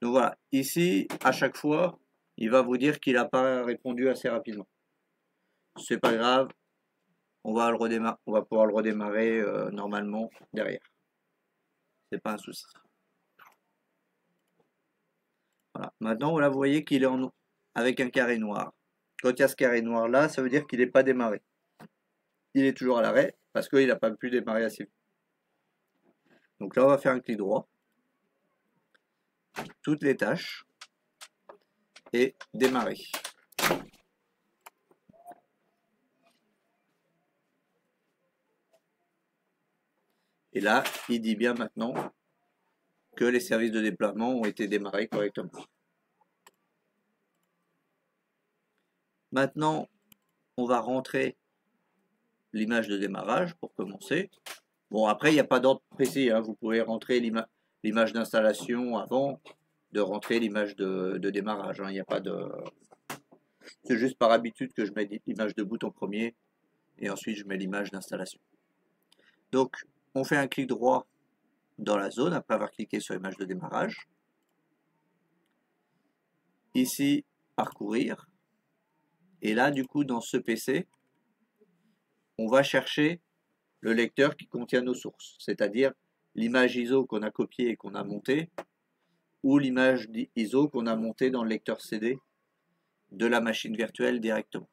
Donc voilà, ici, à chaque fois, il va vous dire qu'il n'a pas répondu assez rapidement. C'est pas grave, on va pouvoir le redémarrer normalement derrière. C'est pas un souci. Voilà. Maintenant, voilà, vous voyez qu'il est avec un carré noir. Quand il y a ce carré noir là, ça veut dire qu'il n'est pas démarré. Il est toujours à l'arrêt parce qu'il n'a pas pu démarrer assez vite. Donc là, on va faire un clic droit, toutes les tâches et démarrer. Et là, il dit bien maintenant que les services de déploiement ont été démarrés correctement. Maintenant, on va rentrer l'image de démarrage pour commencer. Bon, après, il n'y a pas d'ordre précis, hein. Vous pouvez rentrer l'image d'installation avant de rentrer l'image de démarrage, hein. Il n'y a pas de... C'est juste par habitude que je mets l'image de boot en premier et ensuite je mets l'image d'installation. Donc, on fait un clic droit dans la zone après avoir cliqué sur l'image de démarrage. Ici, parcourir. Et là, du coup, dans ce PC, on va chercher le lecteur qui contient nos sources, c'est-à-dire l'image ISO qu'on a copiée et qu'on a montée, ou l'image ISO qu'on a montée dans le lecteur CD de la machine virtuelle directement.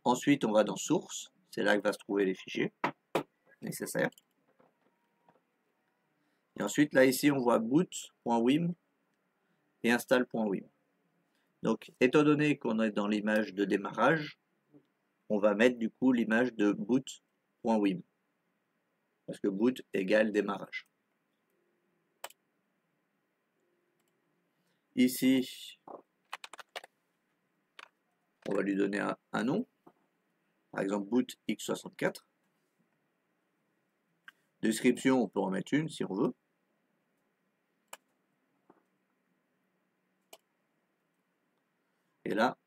Ensuite, on va dans Sources, c'est là que va se trouver les fichiers nécessaires. Et ensuite, là, ici, on voit boot.wim et install.wim. Donc, étant donné qu'on est dans l'image de démarrage, on va mettre du coup l'image de boot.wim. Parce que boot égale démarrage. Ici, on va lui donner un nom. Par exemple, boot x64. Description, on peut en mettre une si on veut. Et là,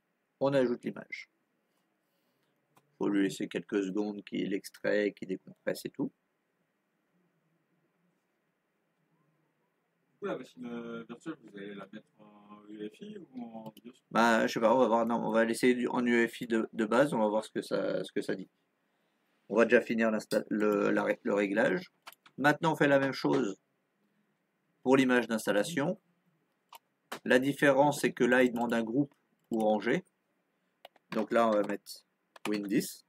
on ajoute l'image. Il faut lui laisser quelques secondes qu'il extrait, qu'il décompresse et tout. La machine virtuelle, vous allez la mettre en UEFI ou en BIOS? Bah, je sais pas, on va voir. Non, on va laisser en UEFI de base, on va voir ce que ça dit. On va déjà finir le réglage. Maintenant, on fait la même chose pour l'image d'installation. La différence, c'est que là, il demande un groupe ou rangée. Donc là, on va mettre Win10,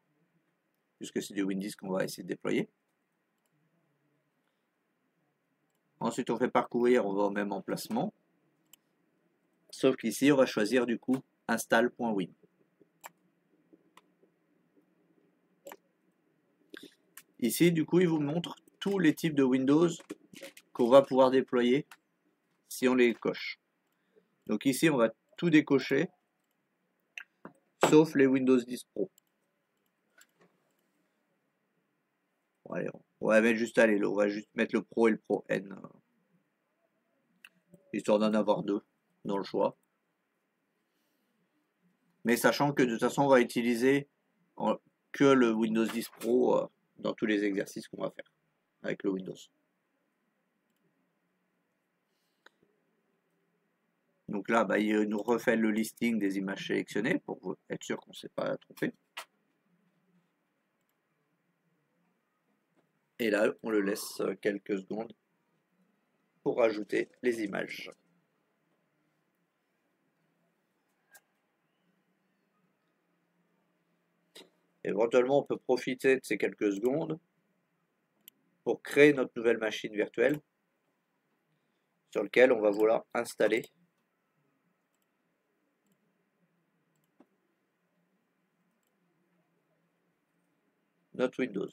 puisque c'est du Win10 qu'on va essayer de déployer. Ensuite, on fait parcourir, on va au même emplacement. Sauf qu'ici, on va choisir du coup install.win. Ici, du coup, il vous montre tous les types de Windows qu'on va pouvoir déployer si on les coche. Donc ici, on va tout décocher, sauf les Windows 10 Pro. Bon, allez, on va mettre juste, allez, on va juste mettre le Pro et le Pro N, histoire d'en avoir deux dans le choix. Mais sachant que de toute façon, on va utiliser que le Windows 10 Pro dans tous les exercices qu'on va faire avec le Windows. Donc là, bah, il nous refait le listing des images sélectionnées pour être sûr qu'on ne s'est pas trompé. Et là, on le laisse quelques secondes pour ajouter les images. Éventuellement, on peut profiter de ces quelques secondes pour créer notre nouvelle machine virtuelle sur laquelle on va vouloir installer notre Windows.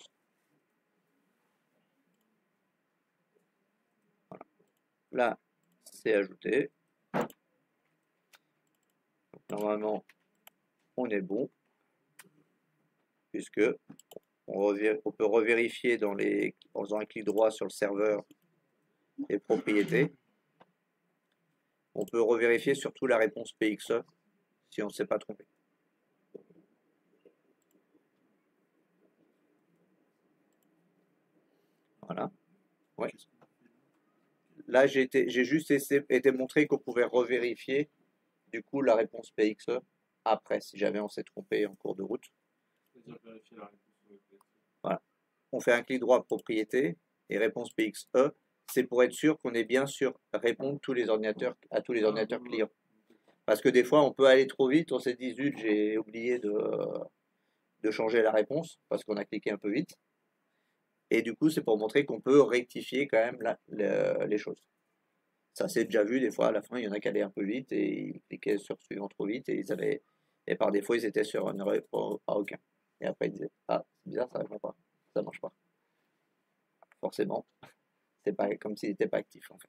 Voilà. Là, c'est ajouté. Donc, normalement, on est bon, puisque on peut revérifier en faisant un clic droit sur le serveur et propriétés. On peut revérifier surtout la réponse PXE si on ne s'est pas trompé. Voilà. Ouais. là, j'ai juste été montré qu'on pouvait revérifier du coup la réponse PXE après, si jamais on s'est trompé en cours de route. C'est-à-dire vérifier la réponse au PXE. Voilà. On fait un clic droit propriété et réponse PXE. C'est pour être sûr qu'on est bien sûr répondre tous les ordinateurs, à tous les ordinateurs clients. Parce que des fois, on peut aller trop vite, on s'est dit, zut, j'ai oublié de changer la réponse parce qu'on a cliqué un peu vite. Et du coup, c'est pour montrer qu'on peut rectifier quand même les choses. Ça s'est déjà vu, des fois, à la fin, il y en a qui allaient un peu vite et ils cliquaient sur suivant trop vite et par défaut, ils étaient sur un ne répond à aucun. Et après, ils disaient, ah, c'est bizarre, ça répond pas, ça marche pas. Forcément, c'est pas comme s'il n'était pas actif, en fait.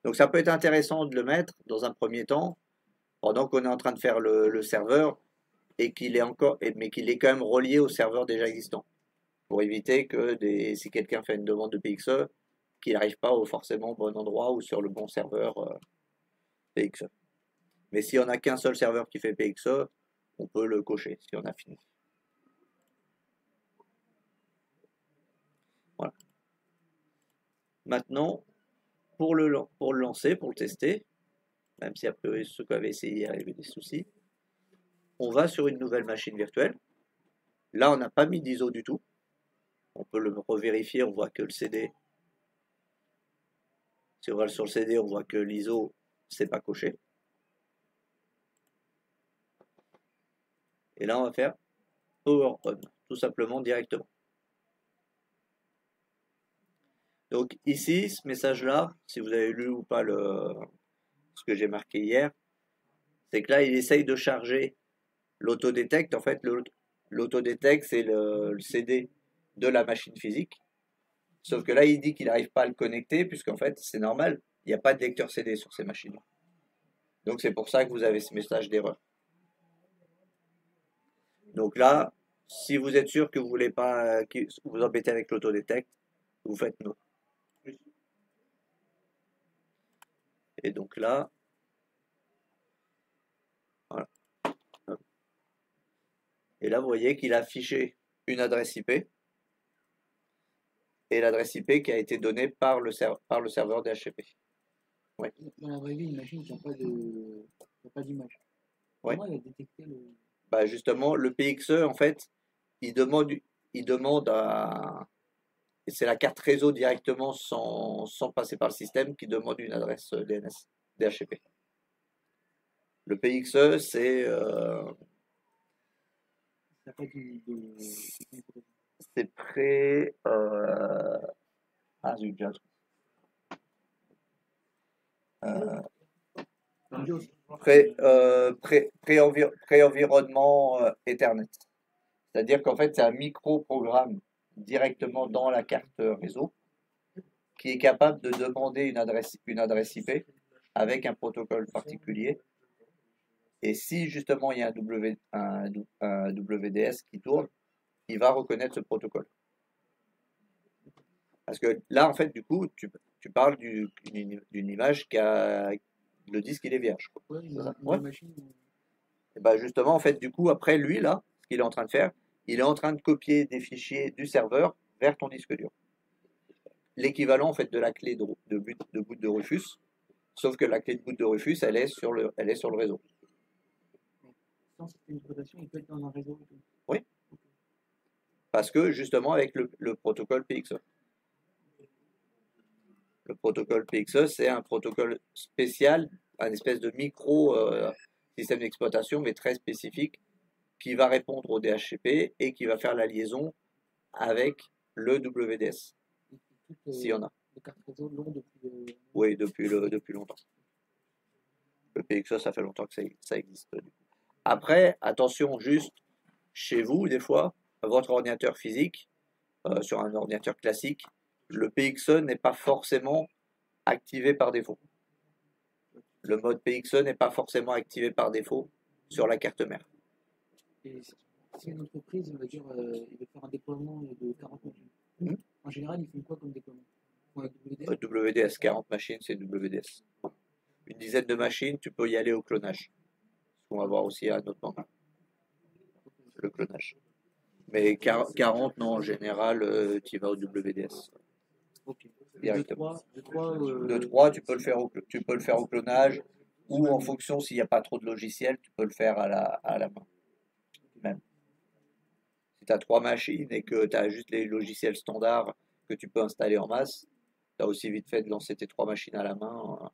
Donc, ça peut être intéressant de le mettre dans un premier temps, pendant qu'on est en train de faire le serveur et mais qu'il est quand même relié au serveur déjà existant. Pour éviter que si quelqu'un fait une demande de PXE, qu'il n'arrive pas forcément au bon endroit ou sur le bon serveur PXE. Mais si on n'a qu'un seul serveur qui fait PXE, on peut le cocher si on a fini. Voilà. Maintenant, pour le lancer, pour le tester, même si après ceux qui avaient essayé hier, il y avait des soucis, on va sur une nouvelle machine virtuelle. Là, on n'a pas mis d'ISO du tout. On peut le revérifier, on voit que le CD, si on va sur le CD, on voit que l'ISO, c'est pas coché. Et là, on va faire Power On, tout simplement directement. Donc ici, ce message-là, si vous avez lu ou pas ce que j'ai marqué hier, c'est que là, il essaye de charger l'autodetect. En fait, l'autodetect, c'est le CD de la machine physique. Sauf que là, il dit qu'il n'arrive pas à le connecter, puisqu'en fait, c'est normal, il n'y a pas de lecteur CD sur ces machines. Donc c'est pour ça que vous avez ce message d'erreur. Donc là, si vous êtes sûr que vous voulez pas vous embêter avec l'autodetect, vous faites non. Et donc là, voilà. Et là, vous voyez qu'il a affiché une adresse IP et l'adresse IP qui a été donnée par le serveur DHCP. Ouais. Dans la vraie vie, une machine qui n'a pas d'image. Ouais. Comment elle a détecté le... Bah justement, le PXE, en fait, il demande à... Et c'est la carte réseau directement sans passer par le système qui demande une adresse DNS, DHCP. Le PXE, c'est prêt. Ah, zut, j'ai un truc. Pré-environnement Ethernet. C'est-à-dire qu'en fait, c'est un micro-programme directement dans la carte réseau qui est capable de demander une adresse IP avec un protocole particulier. Et si justement il y a un WDS qui tourne, il va reconnaître ce protocole. Parce que là, en fait, du coup, tu parles d'une image qui a le disque, il est vierge. Ouais, ouais. Machine... Et ben justement, en fait, du coup, après lui, là, ce qu'il est en train de faire, il est en train de copier des fichiers du serveur vers ton disque dur. L'équivalent, en fait, de la clé de boot de Rufus, sauf que la clé de boot de Rufus, elle est sur le réseau. Sans cette exploitation, il peut être dans un réseau. Oui. Parce que justement, avec le protocole PXE. Le protocole PXE, c'est un protocole spécial, un espèce de micro système d'exploitation, mais très spécifique, qui va répondre au DHCP et qui va faire la liaison avec le WDS, s'il y en a. Les cartes réseau longues depuis Oui, depuis longtemps. Le PXE, ça fait longtemps que ça existe. Après, attention, juste chez vous, des fois, votre ordinateur physique, sur un ordinateur classique, le PXE n'est pas forcément activé par défaut. Le mode PXE n'est pas forcément activé par défaut sur la carte mère. Et si une entreprise, on va dire, il veut faire un déploiement de 40 machines, en général, ils font quoi comme déploiement? WDS, 40 machines, c'est WDS. Une dizaine de machines, tu peux y aller au clonage. On va voir aussi à un autre moment. Le clonage. Mais 40, non, en général, tu y vas au WDS. Okay. directement. De 3, De 3, tu peux le faire au clonage, ou en fonction, s'il n'y a pas trop de logiciels, tu peux le faire à la main. Même. Si tu as 3 machines et que tu as juste les logiciels standards que tu peux installer en masse, tu as aussi vite fait de lancer tes 3 machines à la main,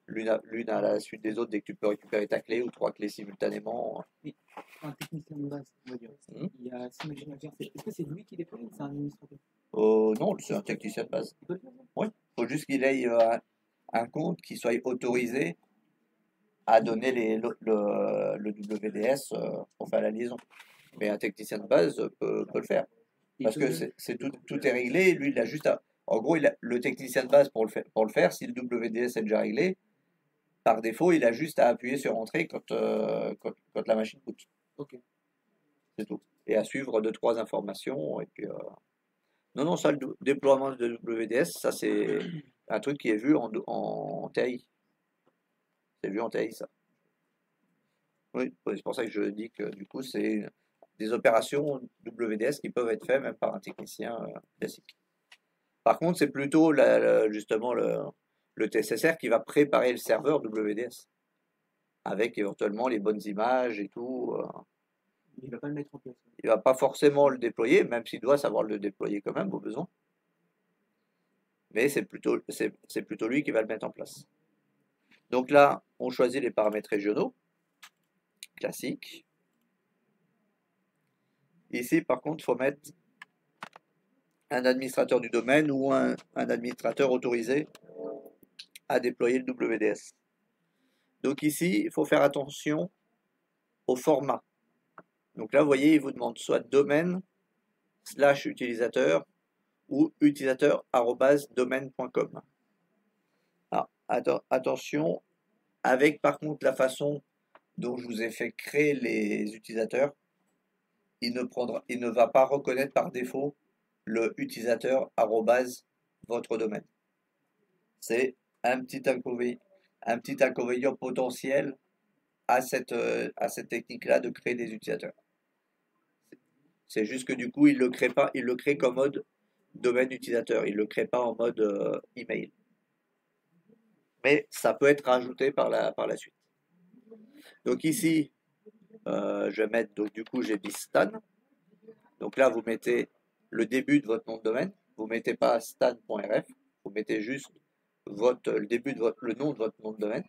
l'une à la suite des autres, dès que tu peux récupérer ta clé, ou 3 clés simultanément. un technicien de base, on va dire. Mhm. Il y a 6 machines à faire. Est-ce que c'est lui qui déploie ou c'est un administrateur? Non, c'est un technicien de base. Il peut le faire, ça? Oui, il faut juste qu'il ait un compte qui soit autorisé à donner le WDS pour faire la liaison. Mais un technicien de base peut le faire. Il Parce peut que le- tout est réglé. Lui, il a juste en gros, le technicien de base pour le faire, si le WDS est déjà réglé, par défaut, il a juste à appuyer sur Entrée quand la machine boot. Ok. C'est tout. Et à suivre 2-3 informations. Et puis, non, ça, le déploiement de WDS, ça, c'est un truc qui est vu en TI. C'est vu en TI, ça. Oui, c'est pour ça que je dis que du coup, c'est des opérations WDS qui peuvent être faites même par un technicien classique. Par contre, c'est plutôt justement le TSSR qui va préparer le serveur WDS avec éventuellement les bonnes images et tout. Il va pas le mettre en place. Il va pas forcément le déployer, même s'il doit savoir le déployer quand même au besoin. Mais c'est plutôt lui qui va le mettre en place. Donc là, on choisit les paramètres régionaux, classiques. Ici, par contre, il faut mettre un administrateur du domaine ou un administrateur autorisé à déployer le WDS. Donc ici, il faut faire attention au format. Donc là, vous voyez, il vous demande soit domaine/utilisateur ou utilisateur@domaine.com. Alors, attention, avec par contre la façon dont je vous ai fait créer les utilisateurs, il ne va pas reconnaître par défaut le utilisateur @votre domaine. C'est un petit inconvénient potentiel à cette technique-là de créer des utilisateurs. C'est juste que du coup, il le crée comme mode domaine utilisateur, il le crée pas en mode email. Mais ça peut être rajouté par la suite. Donc ici, je vais mettre, donc du coup, j'ai mis stan. Donc là, vous mettez le début de votre nom de domaine. Vous mettez pas stan.rf, vous mettez juste le nom de votre nom de domaine,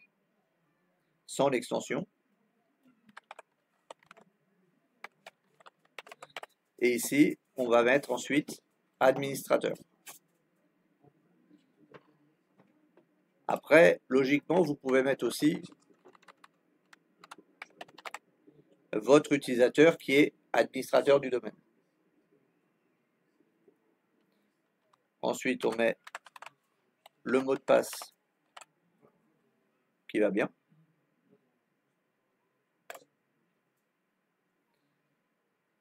sans l'extension. Et ici, on va mettre ensuite administrateur. Après, logiquement, vous pouvez mettre aussi votre utilisateur qui est administrateur du domaine. Ensuite, on met le mot de passe qui va bien.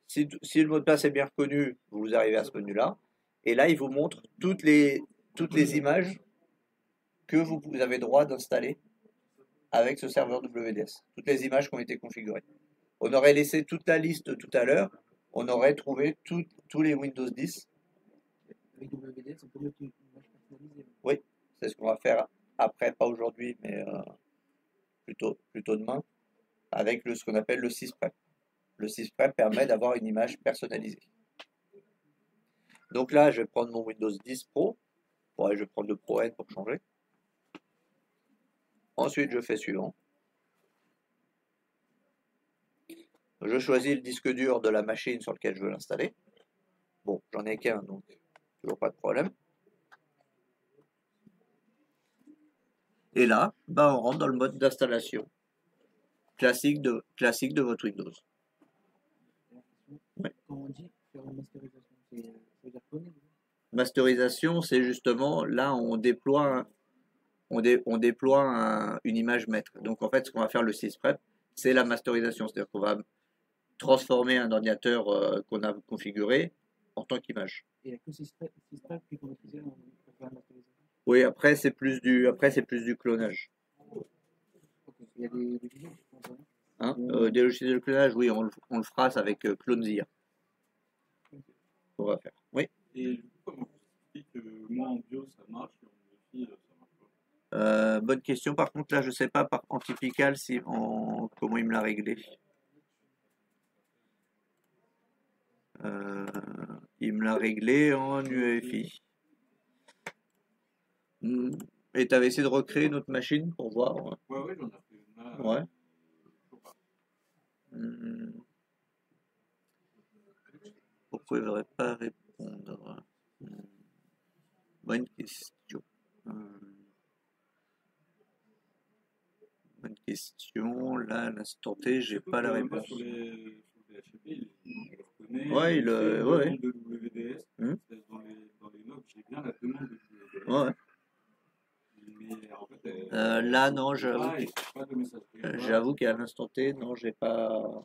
Si le mot de passe est bien reconnu, vous arrivez à ce menu-là. Et là, il vous montre toutes les images que vous avez droit d'installer avec ce serveur WDS. Toutes les images qui ont été configurées. On aurait laissé toute la liste tout à l'heure. On aurait trouvé tous les Windows 10. Avec WDS, on peut mettre une image personnalisée. Oui, c'est ce qu'on va faire après, pas aujourd'hui, mais plutôt demain, avec ce qu'on appelle le sysprep. Le sysprep permet d'avoir une image personnalisée. Donc là, je vais prendre mon Windows 10 Pro. Ouais, je vais prendre le Pro N pour changer. Ensuite, je fais suivant. Je choisis le disque dur de la machine sur laquelle je veux l'installer. Bon, j'en ai qu'un, donc toujours pas de problème. Et là, on rentre dans le mode d'installation classique de votre Windows. Ouais. Quand on dit faire une masterisation, ça veut dire cloner. Masterisation, c'est justement là on déploie une image maître. Donc en fait, ce qu'on va faire le sysprep, c'est la masterisation, c'est-à-dire qu'on va transformer un ordinateur qu'on a configuré en tant qu'image. Et il n'y a que sysprep qui peut utiliser pour faire la masterisation. Oui, après c'est plus du clonage. Okay. Il y a des logiciels qui font ça. Hein des logiciels de clonage, oui, on le fera avec Clonezilla. On va faire. Oui. Et du coup, comme vous dites que moi, moi en bio ça marche et en UEFI ça marche pas. Bonne question. Par contre, là, je sais pas en typical comment il me l'a réglé. Il me l'a réglé en UEFI. Et tu avais essayé de recréer une autre machine pour voir? Ouais, j'en ai fait une là. Ouais. Je sais pas. Pourquoi il ne devrait pas répondre? Bonne question. Bonne question. Là, à l'instant T, j'ai pas la Même pas réponse. sur les HEP, il reconnaît, Ouais, il fait une ouais. demande de WDS. Hmm. Dans les logs, j'ai bien la demande de WDS. Ouais. Mais en fait, Là, non, pas de message. j'avoue qu'à l'instant T, non, j'ai pas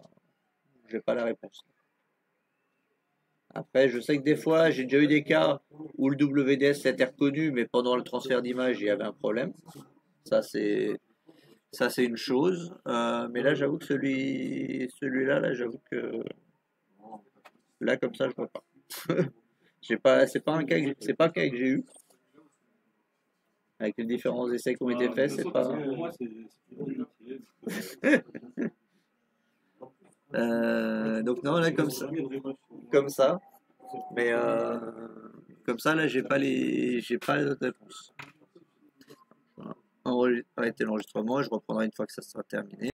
la réponse. Après, je sais que des fois, j'ai déjà eu des cas où le WDS s'était reconnu, mais pendant le transfert d'image, il y avait un problème. Ça, c'est une chose. Mais là, j'avoue que celui-là, là, j'avoue que là, comme ça, je vois pas. C'est pas un cas que j'ai eu. Avec les différents essais qui ont été faits, c'est pas. Pour moi, c'est Donc non, là, comme ça. Mais comme ça, là, j'ai pas les autres réponses. Voilà. Arrêter l'enregistrement, je reprendrai une fois que ça sera terminé.